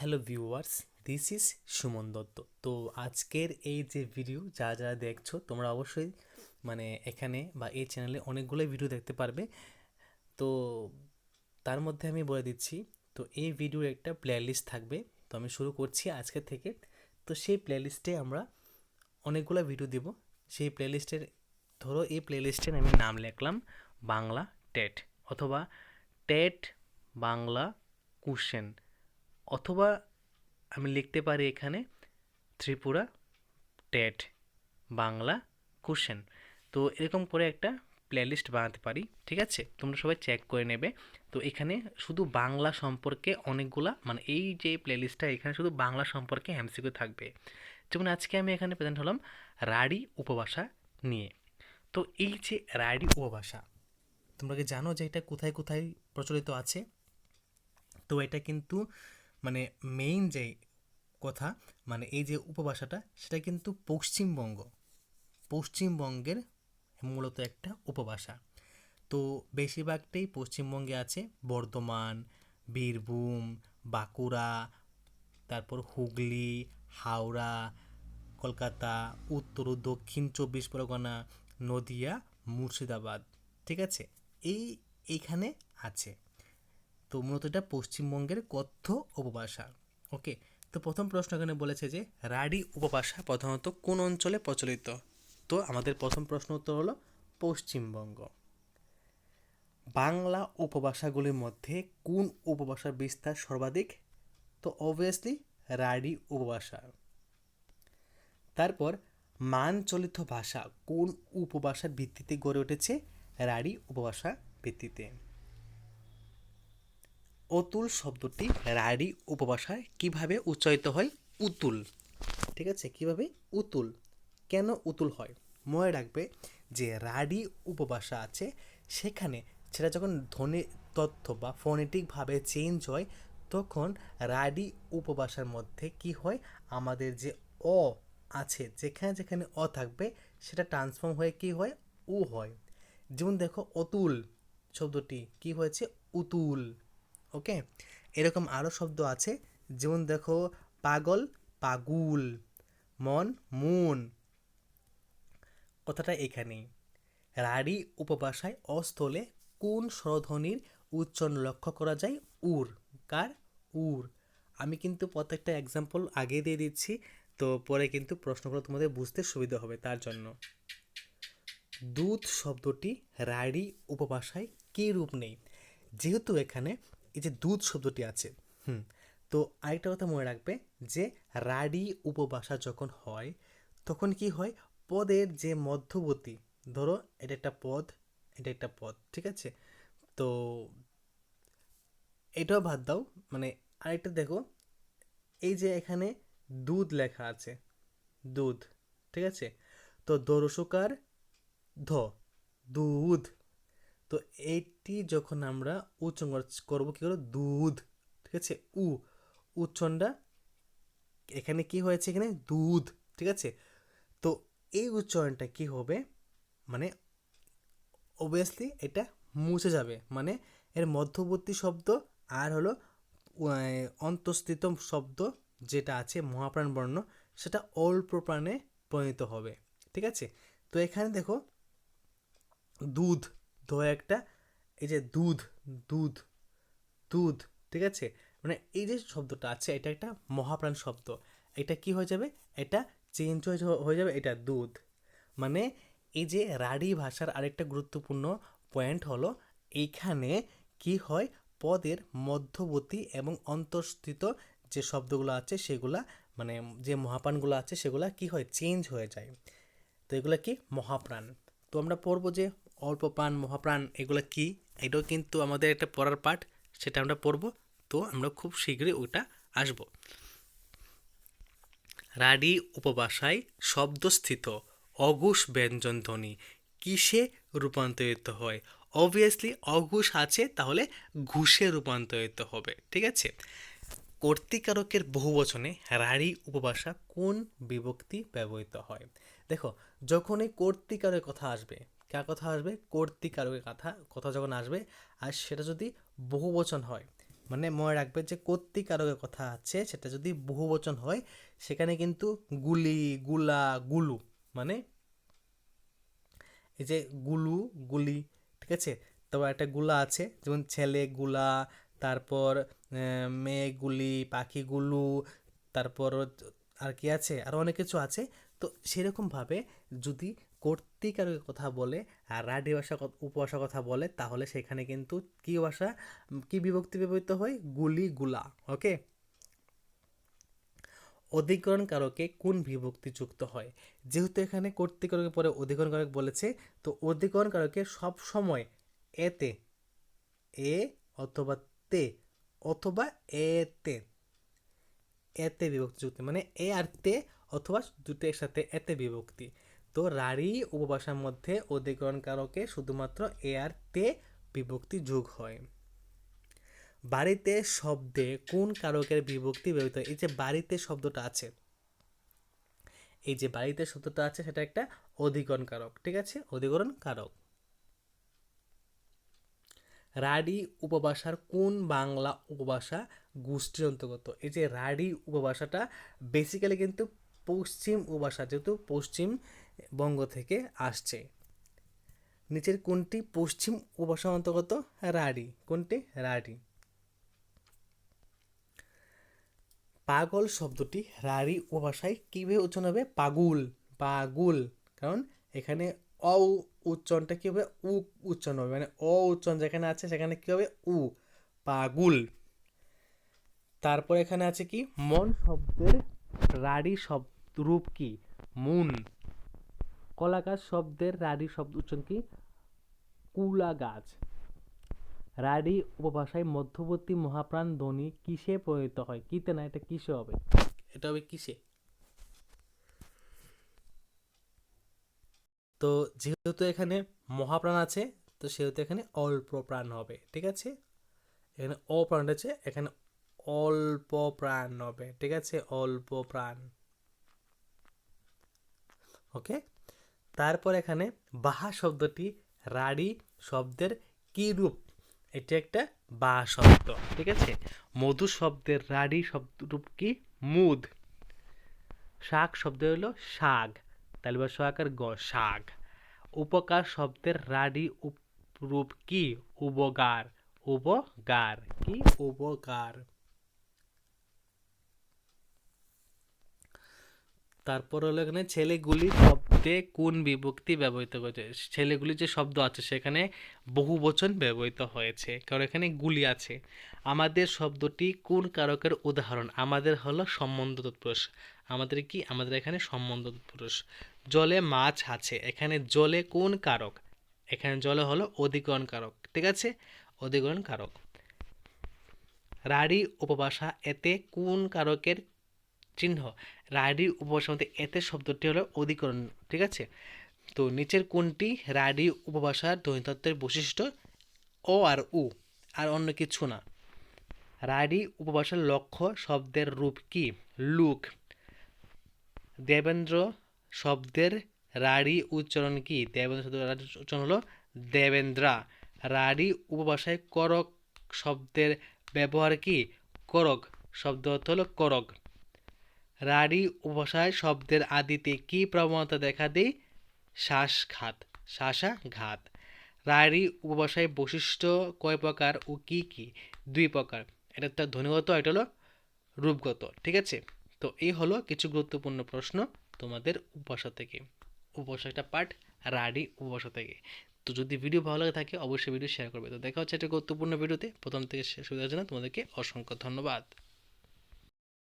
Hello viewers, this is Suman Dutta. তো আজকের এই যে ভিডিও যারা যারা দেখছো তোমরা অবশ্যই এখানে বা এই চ্যানেলে অনেকগুলো ভিডিও দেখতে পারবে। তো তার মধ্যে আমি বলে দিচ্ছি, তো এই ভিডিওর একটা প্লেলিস্ট থাকবে। তো আমি শুরু করছি আজকে থেকে। তো সেই প্লেলিস্টে আমরা অনেকগুলো ভিডিও দেব। সেই প্লেলিস্টের ধরো এই প্লেলিস্টের আমি নাম লিখলাম বাংলা টেট, অথবা টেট বাংলা কোশ্চেন, অথবা আমি লিখতে পারি এখানে ত্রিপুরা টেট বাংলা কোশ্চেন। তো এরকম করে একটা প্লেলিস্ট বানাতে পারি, ঠিক আছে? তোমরা সবাই চেক করে নেবে। তো এখানে শুধু বাংলা সম্পর্কে অনেকগুলা, এই যে প্লেলিস্টটা, এখানে শুধু বাংলা সম্পর্কে এমসিকিউ থাকবে। যেমন আজকে আমি এখানে প্রেজেন্ট হলাম রাঢ়ী উপভাষা নিয়ে। তো এই যে রাঢ়ী উপভাষা, তোমরা কি জানো যে এটা কোথায় কোথায় প্রচলিত আছে? তো এটা কিন্তু মানে মেইন যে কথা, এই যে উপভাষাটা, সেটা কিন্তু পশ্চিমবঙ্গের মূলত একটা উপভাষা। তো বেশিরভাগটাই পশ্চিমবঙ্গে আছে। বর্ধমান, বীরভূম, বাঁকুড়া, তারপর হুগলি, হাওড়া, কলকাতা, উত্তর ও দক্ষিণ 24 পরগনা, নদিয়া, মুর্শিদাবাদ, ঠিক আছে? এইখানে আছে। তো মূলত এটা পশ্চিমবঙ্গের কথ্য উপভাষা। ওকে। তো প্রথম প্রশ্ন এখানে বলেছে যে রাঢ়ী উপভাষা প্রধানত কোন অঞ্চলে প্রচলিত? তো আমাদের প্রথম প্রশ্ন উত্তর হলো পশ্চিমবঙ্গ। বাংলা উপভাষাগুলির মধ্যে কোন উপভাষার বিস্তার সর্বাধিক? তো অবভিয়াসলি রাঢ়ী উপভাষা। তারপর মানচলিত ভাষা কোন উপভাষার ভিত্তিতে গড়ে উঠেছে? রাঢ়ী উপভাষা ভিত্তিতে। অতুল শব্দটি রাঢ়ী উপভাষায় কিভাবে উচ্চারিত হয়? উতুল, ঠিক আছে? কিভাবে? উতুল। কেন উতুল হয়? মনে রাখবে যে রাঢ়ী উপভাষা আছে, সেখানে সেটা যখন ধ্বনি তথ্য বা ফোনেটিকভাবে চেঞ্জ হয়, তখন রাঢ়ী উপভাষার মধ্যে কি হয়, আমাদের যে অ আছে, যেখানে যেখানে অ থাকবে সেটা ট্রান্সফর্ম হয়ে কি হয়? উ হয়। যেমন দেখো অতুল শব্দটি কি হয়েছে? উতুল। ওকে। এরকম আরও শব্দ আছে, যেমন দেখো পাগল, পাগুল, মন, মুন। কথাটা এখানেই। রাঢ়ী উপভাষায় অস্থলে কোন স্বরধ্বনির উচ্চারণ লক্ষ্য করা যায়? উর। কার? উর। আমি কিন্তু প্রত্যেকটা এক্সাম্পল আগে দিয়ে দিচ্ছি, তো পরে কিন্তু প্রশ্নগুলো তোমাদের বুঝতে সুবিধা হবে তার জন্য। দুধ শব্দটি রাঢ়ী উপভাষায় কী রূপ নেই? যেহেতু এখানে এই যে দুধ শব্দটি আছে, তো আরেকটা কথা মনে রাখবে যে রাঢ়ী উপভাষা যখন হয়, তখন কি হয়, পদের যে মধ্যবর্তী, ধরো এটা একটা পদ, এটা একটা পদ, ঠিক আছে? তো এটাও বাদ দাও, আরেকটা দেখো, এই যে এখানে দুধ লেখা আছে, দুধ, ঠিক আছে? তো দরসকার ধ, দুধ। তো এইটি যখন আমরা উচ্চারণ করবো কি করবো? দুধ, ঠিক আছে? উচ্চারণটা এখানে কি হয়েছে? এখানে দুধ, ঠিক আছে? তো এই উচ্চারণটা কি হবে, মানে অবভিয়াসলি এটা মুছে যাবে, এর মধ্যবর্তী শব্দ আর হলো অন্তঃস্থিত শব্দ যেটা আছে মহাপ্রাণ বর্ণ, সেটা অল্প প্রাণে পরিণত হবে, ঠিক আছে? তো এখানে দেখো দুধ, একটা, এই যে দুধ, দুধ, দুধ, ঠিক আছে? এই যে শব্দটা আছে, এটা একটা মহাপ্রাণ শব্দ। এটা কি হয়ে যাবে? এটা চেঞ্জ হয়ে যাবে, এটা দুধ। মানে এই যে রাঢ়ী ভাষার আরেকটা গুরুত্বপূর্ণ পয়েন্ট হলো, এইখানে কি হয়, পদের মধ্যবর্তী এবং অন্তঃস্থিত যে শব্দগুলো আছে সেগুলা, যে মহাপ্রাণগুলো আছে সেগুলা কি হয়? চেঞ্জ হয়ে যায়। তো এগুলো কি? মহাপ্রাণ। তো আমরা পড়বো যে অল্প প্রাণ, মহাপ্রাণ, এগুলো কি, এটাও কিন্তু আমাদের একটা পড়ার পার্ট, সেটা আমরা পড়বো। তো আমরা খুব শীঘ্রই ওটা আসবো। রাঢ়ী উপভাষায় শব্দস্থিত অঘোষ ব্যঞ্জন ধ্বনি কিসে রূপান্তরিত হয়? অবভিয়াসলি অঘোষ আছে, তাহলে ঘুষে রূপান্তরিত হবে, ঠিক আছে? কর্তৃকারকের বহুবচনে রাঢ়ী উপভাষা কোন বিভক্তি ব্যবহৃত হয়? দেখো, যখনই কর্তৃকারকের কথা আসবে, কার কথা আসবে? কর্তৃকারকের কথা যখন আসবে, আর সেটা যদি বহুবচন হয়, মানে মনে রাখবে যে কর্তৃকারকের কথা আছে সেটা যদি বহুবচন হয় সেখানে কিন্তু গুলি, গুলা, গুলু, মানে এই যে গুলু, গুলি, ঠিক আছে। তারপর একটা গুলা আছে, যেমন ছেলে গুলা, তারপর মেয়ে গুলি, পাখি গুলু, তারপর আর কি আছে, আরও অনেক কিছু আছে। তো সেরকমভাবে যদি কর্তৃকারকের কথা বলে আর রাডি ভাষা উপভাষার কথা বলে তাহলে সেখানে কিন্তু কি ভাষা, কি বিভক্তি ব্যবহৃত হয়, গুলি, গুলা। ওকে। অধিকরণ কারকে কোন বিভক্তি যুক্ত হয়? যেহেতু এখানে কর্তৃকারকের পরে অধিকরণ কারক বলেছে, তো অধিকরণ কারকে সব সময় এতে, এ অথবা তে অথবা এতে, এতে বিভক্তি যুক্ত, মানে এ আর তে অথবা দুটো একসাথে এতে বিভক্তি। তো রাঢ়ী উপভাষার মধ্যে অধিকরণ কারকে শুধুমাত্র এ আর তে বিভক্তি যোগ হয়। বাড়িতে শব্দে কোন কারকের বিভক্তি ব্যবহৃত হয়? এই যে বাড়িতে শব্দটা আছে, এই যে বাড়িতে শব্দটা আছে সেটা একটা অধিকরণ কারক, ঠিক আছে, অধিকরণ কারক। রাঢ়ী উপভাষার কোন বাংলা উপভাষা গোষ্ঠীর অন্তর্গত? এই যে রাঢ়ী উপভাষাটা বেসিক্যালি কিন্তু পশ্চিম উপভাষা, যেহেতু পশ্চিম বঙ্গ থেকে আসছে। নিচের কোনটি পশ্চিম উপভাষার অন্তর্গত? রাঢ়ী। কোনটি? রাঢ়ী। পাগল শব্দটি রাঢ়ী উপভাষায় কিভাবে উচ্চারণ হবে? পাগুল, পাগুল। কারণ এখানে অ উচ্চারণটা কি হবে? উ উচ্চারণ হবে, মানে অ উচ্চারণ যেখানে আছে সেখানে কি হবে? উ, পাগুল। তারপর এখানে আছে কি? মন শব্দের রাঢ়ী শব্দ রূপ কি? মুন। কলা গাছ শব্দের রাঢ়ী শব্দ উচ্চারণ কি? কুলা গাছ। রাঢ়ী উপভাষায় মধ্যবর্তী মহাপ্রাণ ধ্বনি কিসে পরিণত হয়? কিতে না, এটা কিসে হবে? এটা হবে কিসে? তো যেহেতু এখানে মহাপ্রাণ আছে, তো সেহেতু এখানে অল্প প্রাণ হবে, ঠিক আছে। এখানে অপ্রাণ আছে, এখানে অল্প প্রাণ হবে, ঠিক আছে, অল্প প্রাণ। ওকে। তারপর এখানে বাহা শব্দটি রাঢ়ী শব্দের কি রূপ? এটা একটা বা শব্দ, ঠিক আছে। মধু শব্দের রাঢ়ী শব্দ রূপ কি? মুদ। শাক শব্দ হলো শাক, তাহলে বা শাকার গ, শাক। উপকার শব্দের রাঢ়ী রূপ কি? উপকার, উপকার, কি? উপকার। তারপর হলো এখানে ছেলেগুলি শব্দে কোন বিভক্তি ব্যবহৃত হয়েছে? ছেলেগুলি যে শব্দ আছে সেখানে বহু বচন ব্যবহৃত হয়েছে, কারণ এখানে গুলি আছে। আমাদের শব্দটি কোন কারকের উদাহরণ? আমাদের হলো সম্বন্ধ তৎপুরুষ। আমাদের কি? আমাদের এখানে সম্বন্ধ তৎপুরুষ। জলে মাছ আছে, এখানে জলে কোন কারক? এখানে জলে হলো অধিকরণ কারক, ঠিক আছে, অধিকরণ কারক। রাঢ়ী উপভাষা এতে কোন কারকের চিহ্ন? রাঢ়ী উপভাষার মধ্যে এতে শব্দটি হলো অধিকরণ, ঠিক আছে। তো নিচের কোনটি রাঢ়ী উপভাষার ধ্বনিতত্ত্বের বৈশিষ্ট্য? ও আর উ, আর অন্য কিছু না। রাঢ়ী উপভাষার লক্ষ্য শব্দের রূপ কি? লুক। দেবেন্দ্র শব্দের রাঢ়ী উচ্চারণ কি? দেবেন্দ্র শব্দের রাঢ়ী উচ্চারণ হলো দেবেন্দ্রা। রাঢ়ী উপভাষায় করক শব্দের ব্যবহার কি? করক শব্দ অর্থ হলো করক। রাঢ়ী উপভাষায় শব্দের আদিতে কি প্রবণতা দেখা দেয়? শ্বাসঘাত, শ্বাসাঘাত। রাঢ়ী উপভাষায় বৈশিষ্ট্য কয় প্রকার ও কি কি? দুই প্রকার। এটা তো ধ্বনিগত, এটা হলো রূপগত, ঠিক আছে। তো এই হলো কিছু গুরুত্বপূর্ণ প্রশ্ন তোমাদের উপভাষা থেকে, উপভাষাটা পার্ট রাঢ়ী উপভাষা থেকে। তো যদি ভিডিও ভালো লাগে থাকে অবশ্যই ভিডিও শেয়ার করবে। তো দেখা হচ্ছে একটা গুরুত্বপূর্ণ ভিডিওতে, প্রথম থেকে শেষ হওয়ার জন্য তোমাদেরকে অসংখ্য ধন্যবাদ।